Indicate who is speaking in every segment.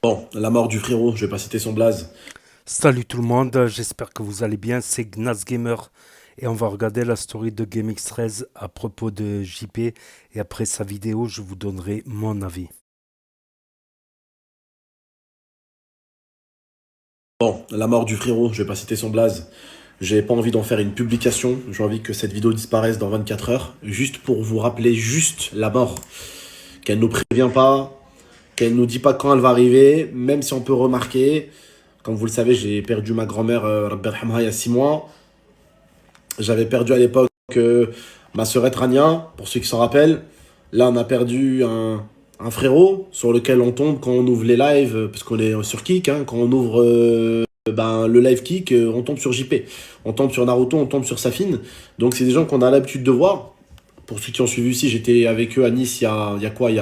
Speaker 1: Bon, la mort du frérot, je vais pas citer son blaze.
Speaker 2: Salut tout le monde, j'espère que vous allez bien, c'est Gnas Gamer et on va regarder la story de GameX13 à propos de JP et après sa vidéo je vous donnerai mon avis.
Speaker 1: Bon, la mort du frérot, je vais pas citer son blaze. J'ai pas envie d'en faire une publication, j'ai envie que cette vidéo disparaisse dans 24 heures, juste pour vous rappeler juste la mort. Qu'elle nous prévient pas, qu'elle nous dit pas quand elle va arriver, même si on peut remarquer. Comme vous le savez, j'ai perdu ma grand-mère, Rabbi Yarhamha, il y a 6 mois. J'avais perdu à l'époque ma sœur Rania, pour ceux qui s'en rappellent. Là, on a perdu un frérot sur lequel on tombe quand on ouvre les lives, parce qu'on est sur Kick, hein, quand on ouvre le live Kick, on tombe sur JP. On tombe sur Naruto, on tombe sur Safin. Donc, c'est des gens qu'on a l'habitude de voir. Pour ceux qui ont suivi ici, j'étais avec eux à Nice il y a quoi il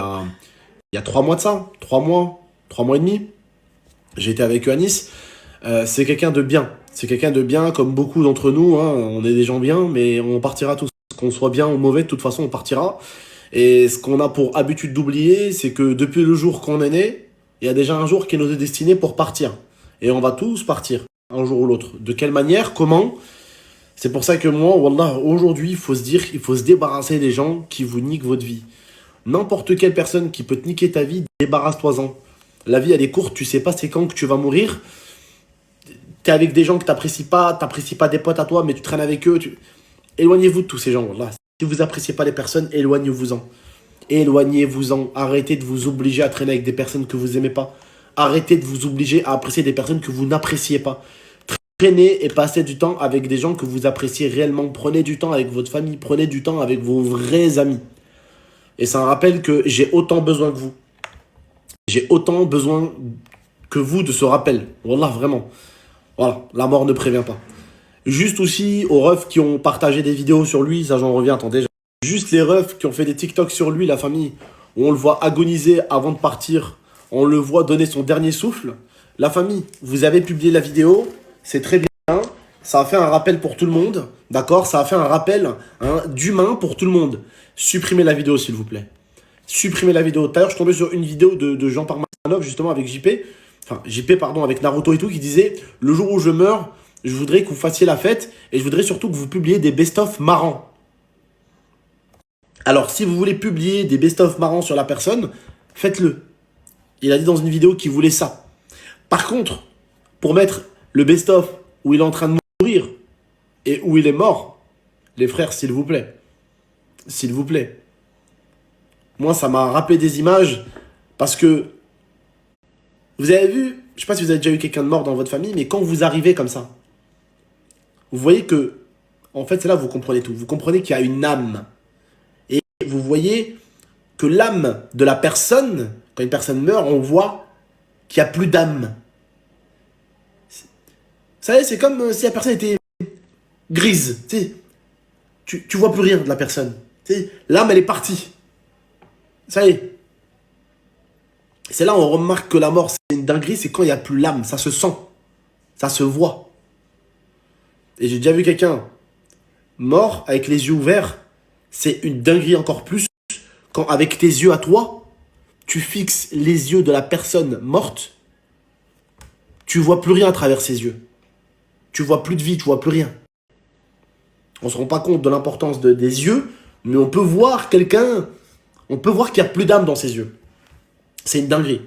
Speaker 1: y a 3 mois de ça 3 mois et demi. J'étais avec eux à Nice. C'est quelqu'un de bien. C'est quelqu'un de bien, comme beaucoup d'entre nous, hein. On est des gens bien, mais on partira tous. Qu'on soit bien ou mauvais, de toute façon, on partira. Et ce qu'on a pour habitude d'oublier, c'est que depuis le jour qu'on est né, il y a déjà un jour qui est notre destinée pour partir. Et on va tous partir, un jour ou l'autre. De quelle manière, comment? C'est pour ça que moi, Wallah, aujourd'hui, il faut se dire, il faut se débarrasser des gens qui vous niquent votre vie. N'importe quelle personne qui peut te niquer ta vie, débarrasse-toi-en. La vie, elle est courte, tu sais pas c'est quand que tu vas mourir. T'es avec des gens que t'apprécies pas des potes à toi, mais tu traînes avec eux. Éloignez-vous de tous ces gens là. Si vous appréciez pas les personnes, éloignez-vous-en. Éloignez-vous-en. Arrêtez de vous obliger à traîner avec des personnes que vous aimez pas. Arrêtez de vous obliger à apprécier des personnes que vous n'appréciez pas. Traînez et passez du temps avec des gens que vous appréciez réellement. Prenez du temps avec votre famille. Prenez du temps avec vos vrais amis. Et ça me rappelle que j'ai autant besoin que vous. J'ai autant besoin que vous de ce rappel. Wallah, vraiment. Voilà, la mort ne prévient pas. Juste aussi aux refs qui ont partagé des vidéos sur lui, ça j'en reviens, attendez. Juste les refs qui ont fait des TikTok sur lui, la famille, où on le voit agoniser avant de partir, on le voit donner son dernier souffle. La famille, vous avez publié la vidéo, c'est très bien, ça a fait un rappel pour tout le monde, d'accord? Ça a fait un rappel hein, d'humain pour tout le monde. Supprimez la vidéo s'il vous plaît. Supprimez la vidéo. Tout à l'heure, je suis tombé sur une vidéo de Jean Parmanov, justement, avec JP, enfin JP, pardon, avec Naruto et tout, qui disait, le jour où je meurs, je voudrais que vous fassiez la fête et je voudrais surtout que vous publiez des best-of marrants. Alors, si vous voulez publier des best-of marrants sur la personne, faites-le. Il a dit dans une vidéo qu'il voulait ça. Par contre, pour mettre le best-of où il est en train de mourir et où il est mort, les frères, s'il vous plaît. S'il vous plaît. Moi, ça m'a rappelé des images parce que vous avez vu, je sais pas si vous avez déjà eu quelqu'un de mort dans votre famille, mais quand vous arrivez comme ça, vous voyez que, en fait, c'est là que vous comprenez tout. Vous comprenez qu'il y a une âme. Et vous voyez que l'âme de la personne, quand une personne meurt, on voit qu'il n'y a plus d'âme. Vous savez, c'est comme si la personne était grise. Tu sais, tu vois plus rien de la personne. Tu sais, l'âme, elle est partie. Ça y est. C'est là où on remarque que la mort, c'est une dinguerie, c'est quand il n'y a plus l'âme. Ça se sent. Ça se voit. Et j'ai déjà vu quelqu'un mort avec les yeux ouverts. C'est une dinguerie encore plus quand avec tes yeux à toi, tu fixes les yeux de la personne morte, tu vois plus rien à travers ses yeux. Tu vois plus de vie, tu vois plus rien. On se rend pas compte de l'importance des yeux, mais on peut voir quelqu'un, on peut voir qu'il n'y a plus d'âme dans ses yeux. C'est une dinguerie.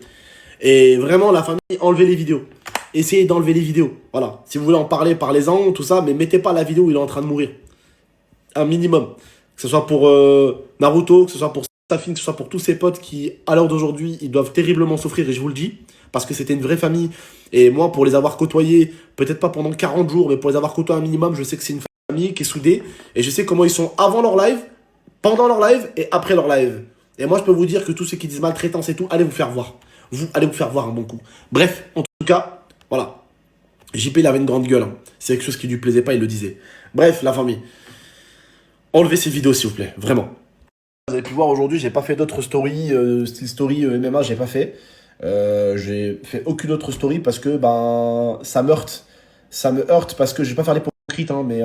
Speaker 1: Et vraiment, la famille, enlevez les vidéos. Essayez d'enlever les vidéos. Voilà. Si vous voulez en parler, parlez-en, tout ça, mais mettez pas la vidéo où il est en train de mourir. Un minimum. Que ce soit pour Naruto, que ce soit pour Safin, que ce soit pour tous ses potes qui, à l'heure d'aujourd'hui, ils doivent terriblement souffrir, et je vous le dis, parce que c'était une vraie famille. Et moi, pour les avoir côtoyés, peut-être pas pendant 40 jours, mais pour les avoir côtoyés un minimum, je sais que c'est une famille qui est soudée, et je sais comment ils sont avant leur live, pendant leur live et après leur live. Et moi, je peux vous dire que tous ceux qui disent maltraitance et tout, allez vous faire voir. Vous, allez vous faire voir un bon coup. Bref, en tout cas, voilà. JP, il avait une grande gueule, hein. C'est quelque chose qui lui plaisait pas, il le disait. Bref, la famille. Enlevez ces vidéos, s'il vous plaît, vraiment. Vous avez pu voir aujourd'hui, j'ai pas fait d'autres stories, style story MMA, j'ai pas fait. J'ai fait aucune autre story parce que ben ça me heurte. Ça me heurte parce que je vais pas faire l'hypocrite, hein, mais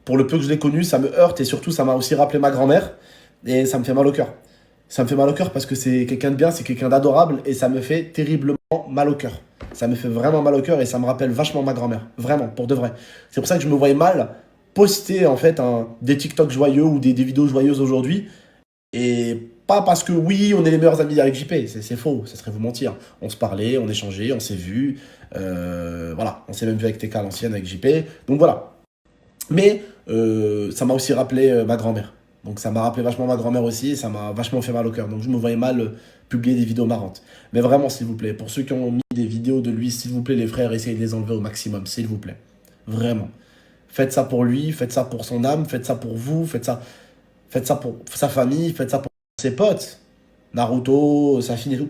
Speaker 1: pour le peu que je l'ai connu, ça me heurte et surtout ça m'a aussi rappelé ma grand-mère et ça me fait mal au cœur. Ça me fait mal au cœur parce que c'est quelqu'un de bien, c'est quelqu'un d'adorable et ça me fait terriblement mal au cœur. Ça me fait vraiment mal au cœur et ça me rappelle vachement ma grand-mère. Vraiment, pour de vrai. C'est pour ça que je me voyais mal poster en fait des TikTok joyeux ou des vidéos joyeuses aujourd'hui. Et pas parce que oui, on est les meilleurs amis avec JP, c'est faux, ça serait vous mentir. On se parlait, on échangeait, on s'est vu. Voilà, on s'est même vu avec TK à l'ancienne avec JP. Donc voilà. Mais ça m'a aussi rappelé ma grand-mère. Donc ça m'a rappelé vachement ma grand-mère aussi et ça m'a vachement fait mal au cœur. Donc je me voyais mal publier des vidéos marrantes. Mais vraiment, s'il vous plaît, pour ceux qui ont mis des vidéos de lui, s'il vous plaît, les frères, essayez de les enlever au maximum, s'il vous plaît. Vraiment. Faites ça pour lui, faites ça pour son âme, faites ça pour vous, faites ça pour sa famille, faites ça pour ses potes. Naruto, sa fille et tout.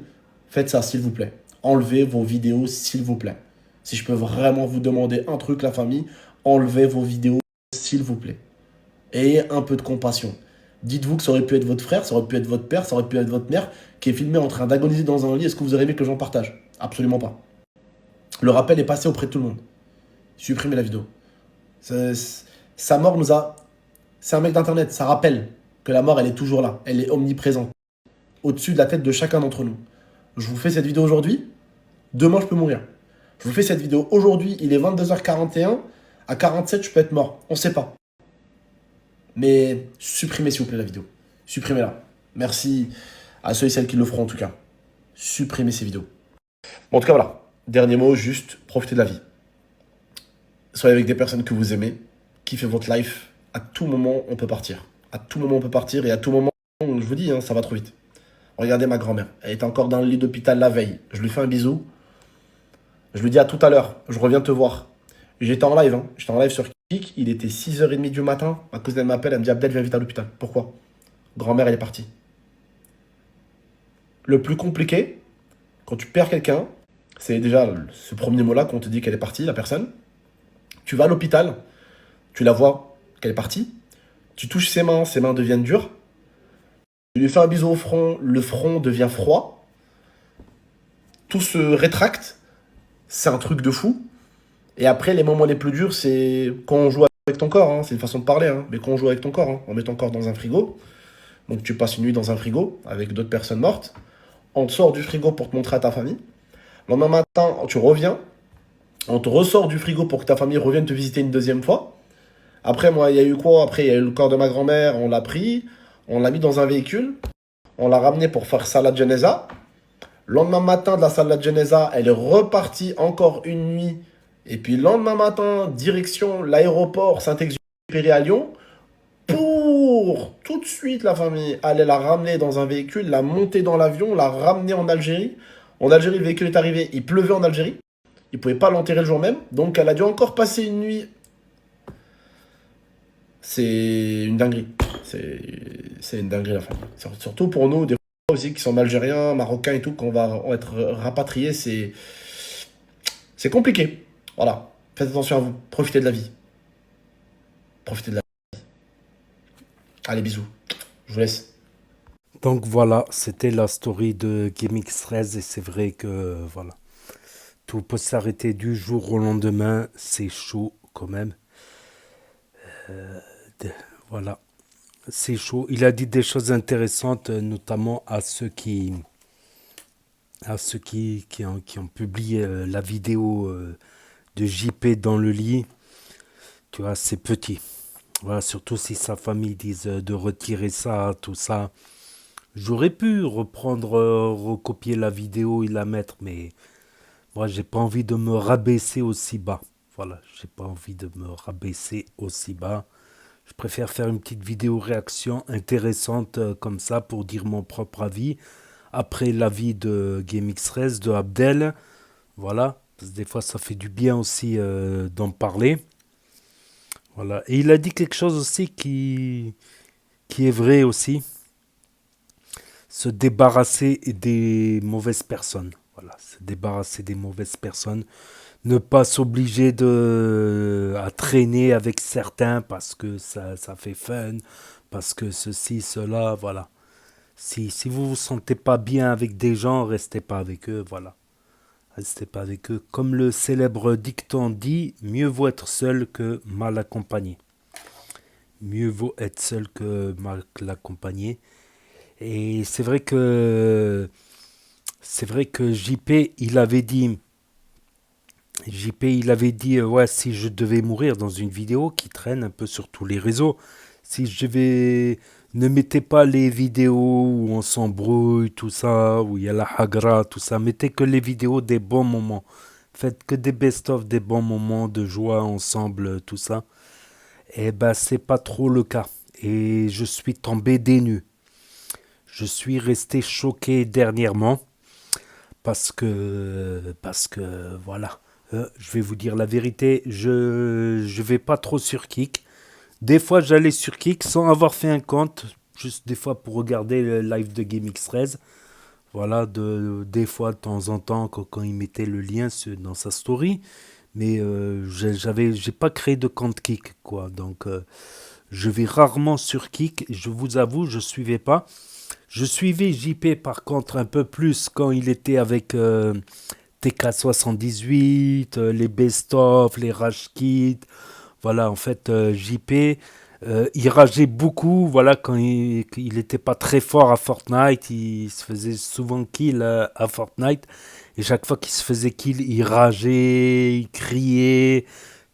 Speaker 1: Faites ça, s'il vous plaît. Enlevez vos vidéos, s'il vous plaît. Si je peux vraiment vous demander un truc, la famille, enlevez vos vidéos, s'il vous plaît. Ayez un peu de compassion. Dites-vous que ça aurait pu être votre frère, ça aurait pu être votre père, ça aurait pu être votre mère qui est filmé en train d'agoniser dans un lit. Est-ce que vous aurez aimé que j'en partage? Absolument pas. Le rappel est passé auprès de tout le monde. Supprimez la vidéo. Sa mort nous a... C'est un mec d'internet, ça rappelle que la mort, elle est toujours là. Elle est omniprésente. Au-dessus de la tête de chacun d'entre nous. Je vous fais cette vidéo aujourd'hui. Demain, je peux mourir. Je vous fais cette vidéo aujourd'hui. Il est 22h41. À 47, je peux être mort. On sait pas. Mais supprimez s'il vous plaît la vidéo. Supprimez-la. Merci à ceux et celles qui le feront en tout cas. Supprimez ces vidéos. Bon, en tout cas, voilà. Dernier mot, juste profitez de la vie. Soyez avec des personnes que vous aimez. Kiffez votre life. À tout moment, on peut partir. À tout moment, on peut partir. Et à tout moment, je vous dis, ça va trop vite. Regardez ma grand-mère. Elle était encore dans le lit d'hôpital la veille. Je lui fais un bisou. Je lui dis à tout à l'heure. Je reviens te voir. J'étais en live. J'étais en live sur Kik. Il était 6h30 du matin. Ma cousine elle m'appelle. Elle me dit Abdel, viens vite à l'hôpital. Pourquoi? Grand-mère, elle est partie. Le plus compliqué, quand tu perds quelqu'un, c'est déjà ce premier mot-là qu'on te dit qu'elle est partie, la personne. Tu vas à l'hôpital. Tu la vois qu'elle est partie. Tu touches ses mains deviennent dures. Tu lui fais un bisou au front, le front devient froid. Tout se rétracte. C'est un truc de fou. Et après, les moments les plus durs, c'est quand on joue avec ton corps. C'est une façon de parler. Mais quand on joue avec ton corps, on met ton corps dans un frigo. Donc tu passes une nuit dans un frigo avec d'autres personnes mortes. On te sort du frigo pour te montrer à ta famille. Le lendemain matin, tu reviens. On te ressort du frigo pour que ta famille revienne te visiter une deuxième fois. Après, moi, il y a eu quoi? Après, il y a eu le corps de ma grand-mère. On l'a pris. On l'a mis dans un véhicule. On l'a ramené pour faire salat Geneza. Le lendemain matin de la salat Geneza, elle est repartie encore une nuit. Et puis le lendemain matin, direction l'aéroport Saint-Exupéry à Lyon. Pour tout de suite, la famille allait la ramener dans un véhicule, la monter dans l'avion, la ramener en Algérie. En Algérie, le véhicule est arrivé. Il pleuvait en Algérie. Il ne pouvait pas l'enterrer le jour même. Donc elle a dû encore passer une nuit. C'est une dinguerie. C'est une dinguerie, la famille. Surtout pour nous, des fois aussi qui sont algériens, marocains et tout, qu'on va être rapatriés, c'est compliqué. Voilà. Faites attention à vous. Profitez de la vie. Profitez de la vie. Allez, bisous. Je vous laisse.
Speaker 2: Donc voilà, c'était la story de GameX13 et c'est vrai que voilà, tout peut s'arrêter du jour au lendemain, c'est chaud quand même. Voilà, c'est chaud. Il a dit des choses intéressantes, notamment à ceux qui ont publié la vidéo de JP dans le lit. Tu vois, c'est petit. Voilà, surtout si sa famille dit de retirer ça, tout ça. J'aurais pu reprendre, recopier la vidéo et la mettre, mais moi, j'ai pas envie de me rabaisser aussi bas. Voilà, j'ai pas envie de me rabaisser aussi bas. Je préfère faire une petite vidéo réaction intéressante comme ça pour dire mon propre avis. Après l'avis de GameX13, de Abdel. Voilà, parce que des fois ça fait du bien aussi d'en parler. Voilà, et il a dit quelque chose aussi qui est vrai aussi. Se débarrasser des mauvaises personnes. Voilà, se débarrasser des mauvaises personnes. Ne pas s'obliger à traîner avec certains parce que ça fait fun, parce que ceci, cela, voilà. Si vous vous sentez pas bien avec des gens, restez pas avec eux, voilà. Restez pas avec eux. Comme le célèbre dicton dit, mieux vaut être seul que mal accompagné. Mieux vaut être seul que mal accompagné. Et c'est vrai que JP, il avait dit, ouais, si je devais mourir dans une vidéo qui traîne un peu sur tous les réseaux, si je vais, ne mettez pas les vidéos où on s'embrouille, tout ça, où il y a la hagra, tout ça, mettez que les vidéos des bons moments. Faites que des best-of, des bons moments de joie ensemble, tout ça. Eh ben, c'est pas trop le cas. Et je suis tombé des nues. Je suis resté choqué dernièrement parce que voilà. Je vais vous dire la vérité, je vais pas trop sur Kik. Des fois, j'allais sur Kik sans avoir fait un compte, juste des fois pour regarder le live de GameX13. Voilà, des fois, de temps en temps, quand il mettait le lien dans sa story. Mais j'ai pas créé de compte Kik, quoi. Donc, je vais rarement sur Kik. Je vous avoue, je suivais pas. Je suivais JP par contre un peu plus quand il était avec TK78, les best-of, les Rage Kit. Voilà, en fait, JP, il rageait beaucoup. Voilà, quand il était pas très fort à Fortnite, il se faisait souvent kill à Fortnite. Et chaque fois qu'il se faisait kill, il rageait, il criait,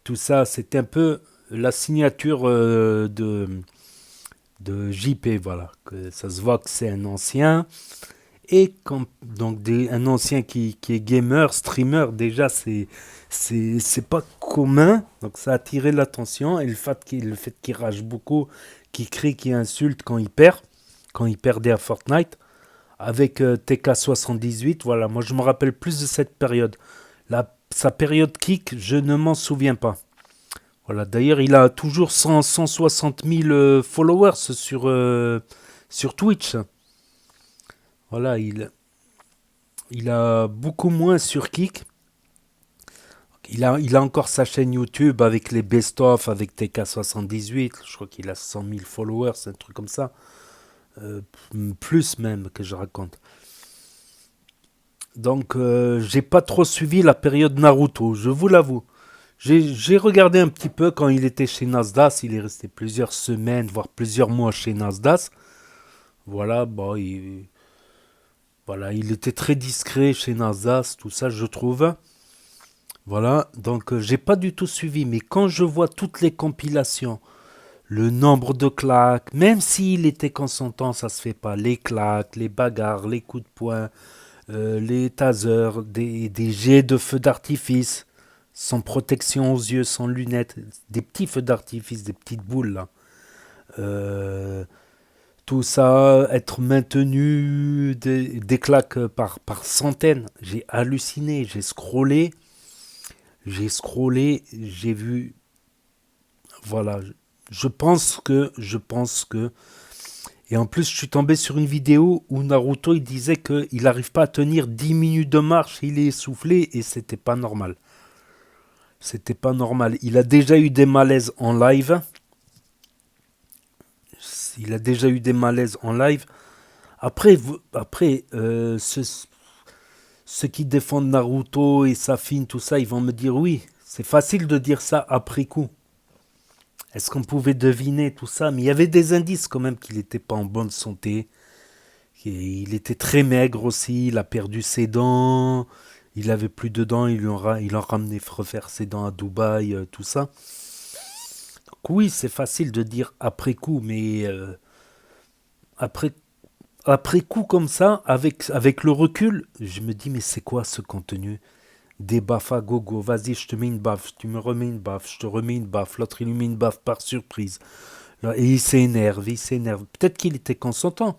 Speaker 2: tout ça. C'était un peu la signature de JP, voilà. Que ça se voit que c'est un ancien. Et donc un ancien qui est gamer, streamer, déjà, c'est pas commun. Donc ça a attiré l'attention. Et le fait qu'il rage beaucoup, qu'il crie, qu'il insulte quand il perdait à Fortnite, avec TK78, voilà. Moi, je me rappelle plus de cette période. Sa période kick, je ne m'en souviens pas. Voilà, d'ailleurs, il a toujours 160 000 followers sur Twitch. Voilà, il a beaucoup moins sur Kick. Il a encore sa chaîne YouTube avec les best-of, avec TK78. Je crois qu'il a 100 000 followers, un truc comme ça. Euh, Plus même que je raconte. Donc, j'ai pas trop suivi la période Naruto, je vous l'avoue. J'ai regardé un petit peu quand il était chez Nasdaq. Il est resté plusieurs semaines, voire plusieurs mois chez Nasdaq. Voilà, bon, il était très discret chez Nasdaq, tout ça, je trouve. Voilà, donc j'ai pas du tout suivi, mais quand je vois toutes les compilations, le nombre de claques, même s'il était consentant, ça se fait pas. Les claques, les bagarres, les coups de poing, les tasers, des jets de feux d'artifice, sans protection aux yeux, sans lunettes, des petits feux d'artifice, des petites boules là. Euh, Tout ça, être maintenu, des claques par centaines. J'ai halluciné, j'ai vu, voilà. Je pense que, et en plus, je suis tombé sur une vidéo où Naruto il disait qu'il n'arrive pas à tenir 10 minutes de marche, il est essoufflé et c'était pas normal. C'était pas normal. Il a déjà eu des malaises en live. Il a déjà eu des malaises en live. Après, ceux qui défendent Naruto et Safin, tout ça, ils vont me dire oui, c'est facile de dire ça après coup. Est-ce qu'on pouvait deviner tout ça? Mais il y avait des indices quand même qu'il n'était pas en bonne santé. Il était très maigre aussi, il a perdu ses dents, il avait plus de dents, il en ramené refaire ses dents à Dubaï, tout ça. Donc oui, c'est facile de dire après coup, mais après, après coup comme ça, avec le recul, je me dis mais c'est quoi ce contenu? Des baffes à gogo, vas-y, je te mets une baffe, tu me remets une baffe, je te remets une baffe, l'autre il lui met une baffe par surprise. Là, et il s'énerve, il s'énerve. Peut-être qu'il était consentant.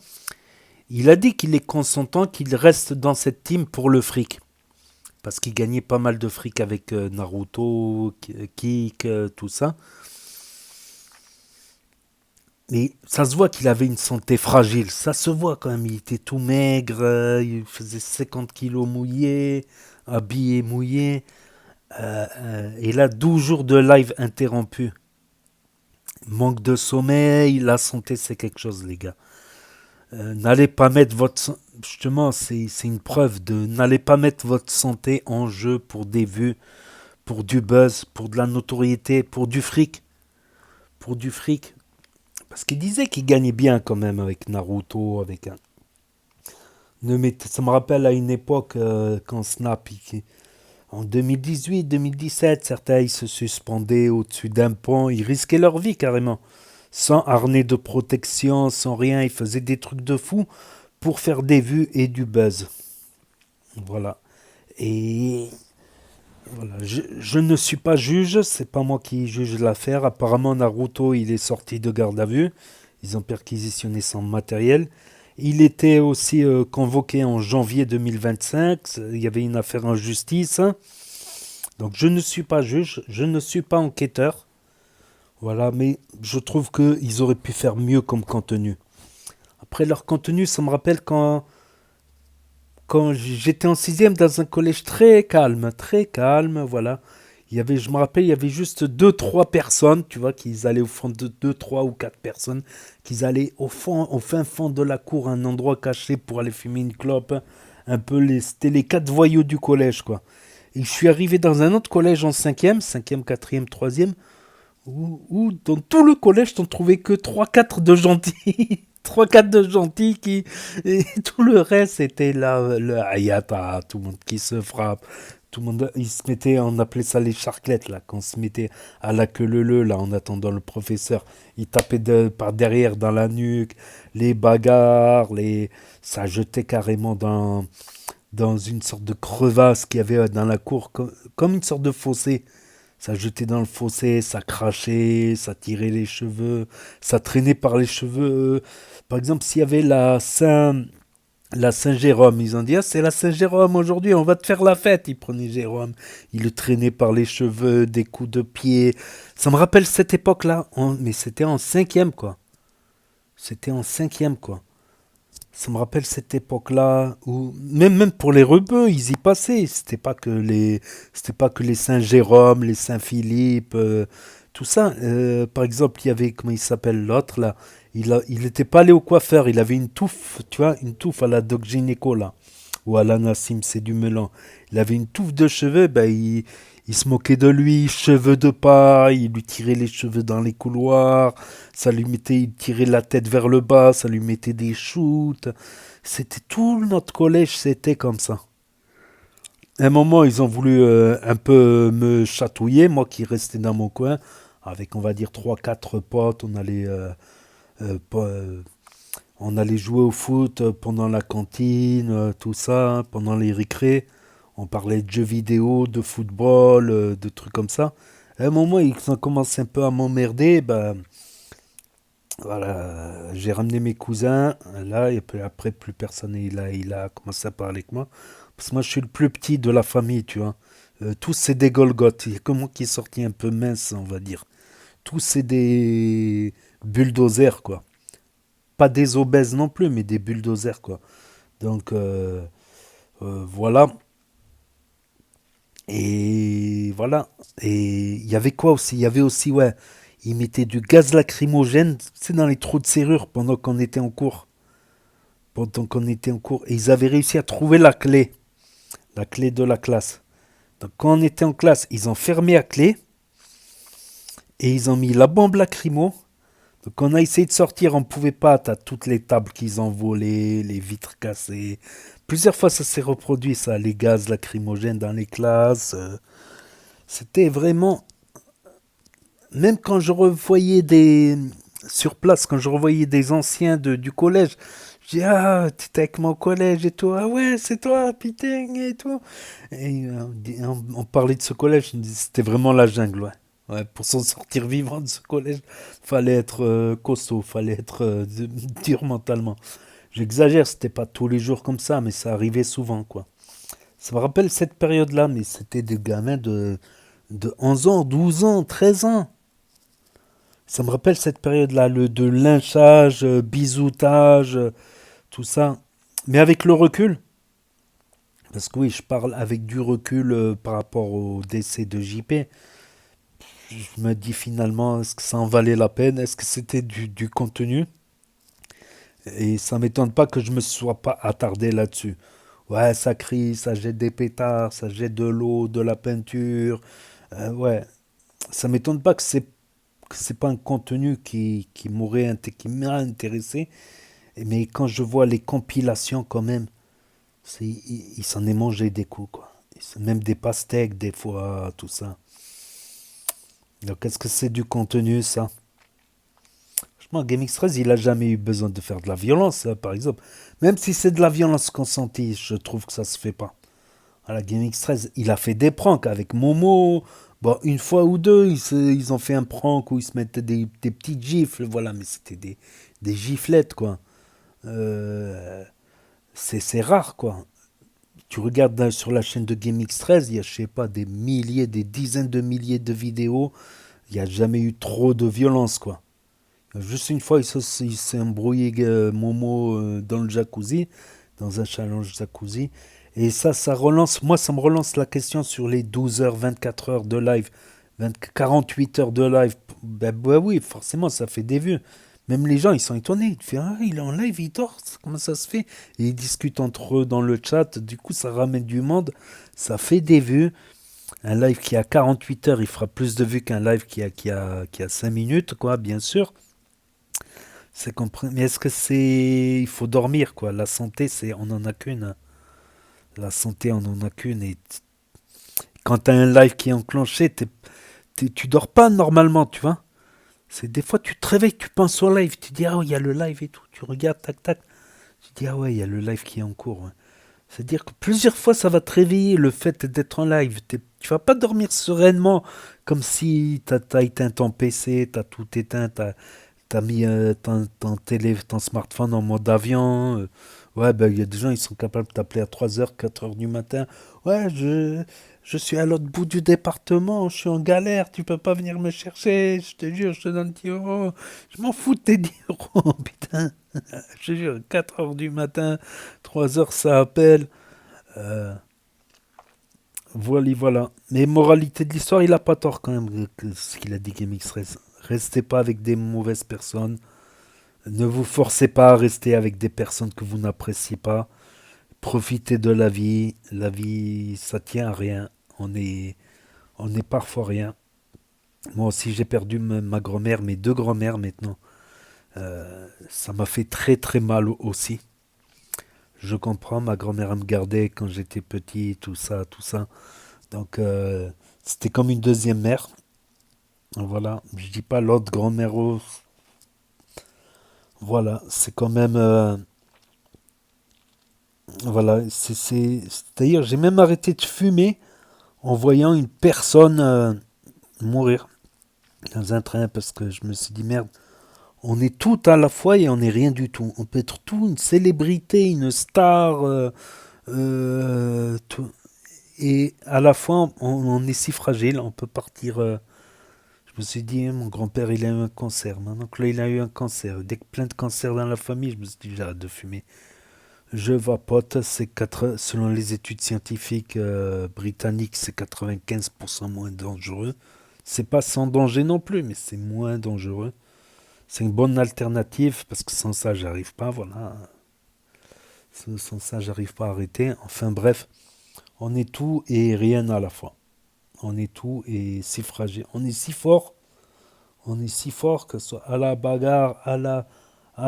Speaker 2: Il a dit qu'il est consentant, qu'il reste dans cette team pour le fric. Parce qu'il gagnait pas mal de fric avec Naruto, Kik, tout ça. Mais ça se voit qu'il avait une santé fragile. Ça se voit quand même. Il était tout maigre, il faisait 50 kilos mouillés, habillé mouillé. Et là, 12 jours de live interrompu. Manque de sommeil, la santé c'est quelque chose les gars. N'allez pas mettre votre... Justement, c'est une preuve de... N'allez pas mettre votre santé en jeu pour des vues, pour du buzz, pour de la notoriété, pour du fric. Pour du fric. Parce qu'il disait qu'il gagnait bien quand même avec Naruto, avec un... Ça me rappelle à une époque quand Snap, en 2018-2017, certains ils se suspendaient au-dessus d'un pont, ils risquaient leur vie carrément. Sans harnais de protection, sans rien, ils faisaient des trucs de fou pour faire des vues et du buzz. Voilà. Et voilà. Je ne suis pas juge, c'est pas moi qui juge l'affaire. Apparemment, Naruto, il est sorti de garde à vue. Ils ont perquisitionné son matériel. Il était aussi convoqué en janvier 2025. Il y avait une affaire en justice. Donc je ne suis pas juge, je ne suis pas enquêteur. Voilà, mais je trouve qu'ils auraient pu faire mieux comme contenu. Après leur contenu, ça me rappelle quand j'étais en sixième dans un collège très calme, voilà. Je me rappelle, il y avait juste deux, trois personnes, tu vois, qui allaient au fond de deux, trois ou quatre personnes, qui allaient au fond, au fin fond de la cour, un endroit caché pour aller fumer une clope. Un peu c'était les quatre voyous du collège, quoi. Et je suis arrivé dans un autre collège en cinquième, quatrième, troisième, où dans tout le collège, t'en trouvais que trois, quatre de gentils. Trois, quatre de gentils qui. Et tout le reste, c'était là, le ayata, tout le monde qui se frappe. Tout le monde, il se mettait, on appelait ça les charclettes, là, quand on se mettait à la queue leu, là, en attendant le professeur. Il tapait par derrière dans la nuque, les bagarres, ça jetait carrément dans une sorte de crevasse qu'il y avait dans la cour, comme une sorte de fossé. Ça jetait dans le fossé, ça crachait, ça tirait les cheveux, ça traînait par les cheveux. Par exemple, s'il y avait la Saint-Jérôme, ils ont dit, ah, c'est la Saint-Jérôme aujourd'hui, on va te faire la fête. Ils prenaient Jérôme, ils le traînaient par les cheveux, des coups de pied. Ça me rappelle cette époque-là, mais c'était en cinquième, quoi. C'était en cinquième, quoi. Ça me rappelle cette époque-là où même pour les rebeux, ils y passaient. C'était pas que les Saint Jérôme, les Saint Philippe, tout ça. Par exemple, il y avait comment il s'appelle l'autre là. Il était pas allé au coiffeur. Il avait une touffe, tu vois, une touffe à la Doc Gynéco là, ou à la Nassim, c'est du melon. Il avait une touffe de cheveux. Ben il se moquait de lui, cheveux de paille, il lui tirait les cheveux dans les couloirs, il tirait la tête vers le bas, ça lui mettait des shoots. C'était tout notre collège, c'était comme ça. À un moment, ils ont voulu un peu me chatouiller, moi qui restais dans mon coin, avec on va dire trois quatre potes, euh, on allait jouer au foot pendant la cantine, tout ça, pendant les récrés. On parlait de jeux vidéo, de football, de trucs comme ça. À un moment, ils ont commencé un peu à m'emmerder. Ben, voilà, j'ai ramené mes cousins, là, et puis après, plus personne il a commencé à parler avec moi. Parce que moi, je suis le plus petit de la famille, tu vois. Tous, c'est des Golgoth. Il y a que moi qui est sorti un peu mince, on va dire. Tous, c'est des bulldozers, quoi. Pas des obèses non plus, mais des bulldozers, quoi. Donc, voilà. Et voilà. Et il y avait quoi aussi? Il y avait aussi, ouais, ils mettaient du gaz lacrymogène, c'est dans les trous de serrure pendant qu'on était en cours. Pendant qu'on était en cours. Et ils avaient réussi à trouver la clé de la classe. Donc quand on était en classe, ils ont fermé la clé et ils ont mis la bombe lacrymo. Donc on a essayé de sortir, on ne pouvait pas. T'as toutes les tables qu'ils ont volées, les vitres cassées. Plusieurs fois ça s'est reproduit ça, les gaz lacrymogènes dans les classes. C'était vraiment, même quand je revoyais sur place, quand je revoyais des anciens du collège, je dis, ah, t'étais avec mon collège et tout, ah ouais, c'est toi, putain, et tout. Et on parlait de ce collège, c'était vraiment la jungle, ouais. Ouais, pour s'en sortir vivant de ce collège, fallait être costaud, fallait être dur mentalement. J'exagère, c'était pas tous les jours comme ça, mais ça arrivait souvent, quoi. Ça me rappelle cette période-là, mais c'était des gamins de 11 ans, 12 ans, 13 ans. Ça me rappelle cette période-là, de lynchage, bisoutage, tout ça. Mais avec le recul, parce que oui, je parle avec du recul par rapport au décès de JP, je me dis finalement, est-ce que ça en valait la peine? Est-ce que c'était du contenu? Et ça m'étonne pas que je me sois pas attardé là-dessus. Ouais, ça crie, ça jette des pétards, ça jette de l'eau, de la peinture. Ouais, ça m'étonne pas que c'est pas un contenu qui m'a intéressé. Mais quand je vois les compilations, quand même, il s'en est mangé des coups, quoi. Même des pastèques, des fois, tout ça. Donc, est-ce que c'est du contenu, ça? Franchement, GameX13, il a jamais eu besoin de faire de la violence, hein, par exemple. Même si c'est de la violence consentie, je trouve que ça se fait pas. À la GameX13, il a fait des pranks avec Momo. Bon, une fois ou deux, ils ont fait un prank où ils se mettaient des petites gifles, voilà, mais c'était des giflettes, quoi. Euh, c'est rare, quoi. Tu regardes sur la chaîne de GameX13, il y a, je sais pas, des milliers, des dizaines de milliers de vidéos. Il n'y a jamais eu trop de violence, quoi. Juste une fois, il s'est embrouillé Momo dans le jacuzzi, dans un challenge jacuzzi. Et ça relance, moi, ça me relance la question sur les 12 heures, 24 heures de live, 48 heures de live. Ben oui, forcément, ça fait des vues. Même les gens, ils sont étonnés. Ils font, ah, il est en live, il dort, comment ça se fait? Et ils discutent entre eux dans le chat. Du coup, ça ramène du monde. Ça fait des vues. Un live qui a 48 heures, il fera plus de vues qu'un live qui a 5 minutes, quoi, bien sûr. C'est compris. Mais est-ce que c'est. Il faut dormir, quoi. La santé, c'est. On en a qu'une, hein. La santé, on en a qu'une. Et quand t'as un live qui est enclenché, tu dors pas normalement, tu vois. C'est des fois, tu te réveilles, tu penses au live. Tu dis, ah, il y a le live et tout. Tu regardes, tac, tac. Tu dis, ah ouais, il y a le live qui est en cours, ouais. C'est-à-dire que plusieurs fois, ça va te réveiller le fait d'être en live. Tu vas pas dormir sereinement comme si t'as éteint ton PC, t'as tout éteint, t'as mis ton smartphone en mode avion. Ouais, ben, il y a des gens, ils sont capables de t'appeler à 3 heures 4 heures du matin. Ouais, je suis à l'autre bout du département, je suis en galère, tu peux pas venir me chercher, je te jure, je te donne 10 euros. Je m'en fous de tes 10 euros, putain. Je te jure, 4 heures du matin, 3 heures, ça appelle. Euh, voilà. Mais moralité de l'histoire, il a pas tort quand même, ce qu'il a dit GameX. Restez pas avec des mauvaises personnes. Ne vous forcez pas à rester avec des personnes que vous n'appréciez pas. Profitez de la vie. La vie, ça tient à rien. On est parfois rien. Moi aussi, j'ai perdu ma grand-mère, mes deux grand-mères maintenant. Ça m'a fait très très mal aussi. Je comprends, ma grand-mère elle me gardait quand j'étais petit, tout ça, tout ça. Donc, c'était comme une deuxième mère. Voilà, je dis pas l'autre grand-mère. Voilà, c'est quand même. Voilà, d'ailleurs, j'ai même arrêté de fumer en voyant une personne mourir dans un train parce que je me suis dit merde, on est tout à la fois et on n'est rien du tout. On peut être tout, une célébrité, une star, tout, et à la fois on est si fragile, on peut partir. Je me suis dit, mon grand-père il a eu un cancer, mon oncle il a eu un cancer, dès que plein de cancers dans la famille, je me suis dit j'arrête de fumer. Je vapote, selon les études scientifiques britanniques, c'est 95% moins dangereux. C'est pas sans danger non plus, mais c'est moins dangereux. C'est une bonne alternative parce que sans ça, j'arrive pas, voilà. Sans ça, j'arrive pas à arrêter. Enfin bref, on est tout et rien à la fois. On est tout et si fragile. On est si fort que ce soit à la bagarre, à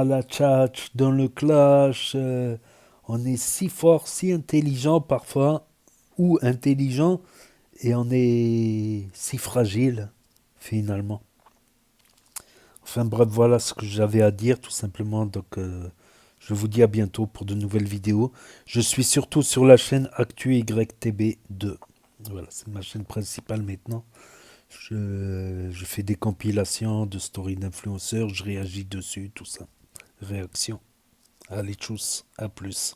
Speaker 2: la tchatch, dans le clash. On est si fort, si intelligent parfois, ou intelligent, et on est si fragile, finalement. Enfin bref, voilà ce que j'avais à dire, tout simplement. Donc, je vous dis à bientôt pour de nouvelles vidéos. Je suis surtout sur la chaîne ActuYTB2. Voilà, c'est ma chaîne principale maintenant. Je fais des compilations de stories d'influenceurs, je réagis dessus, tout ça. Réaction. Allez, tchuss, à plus.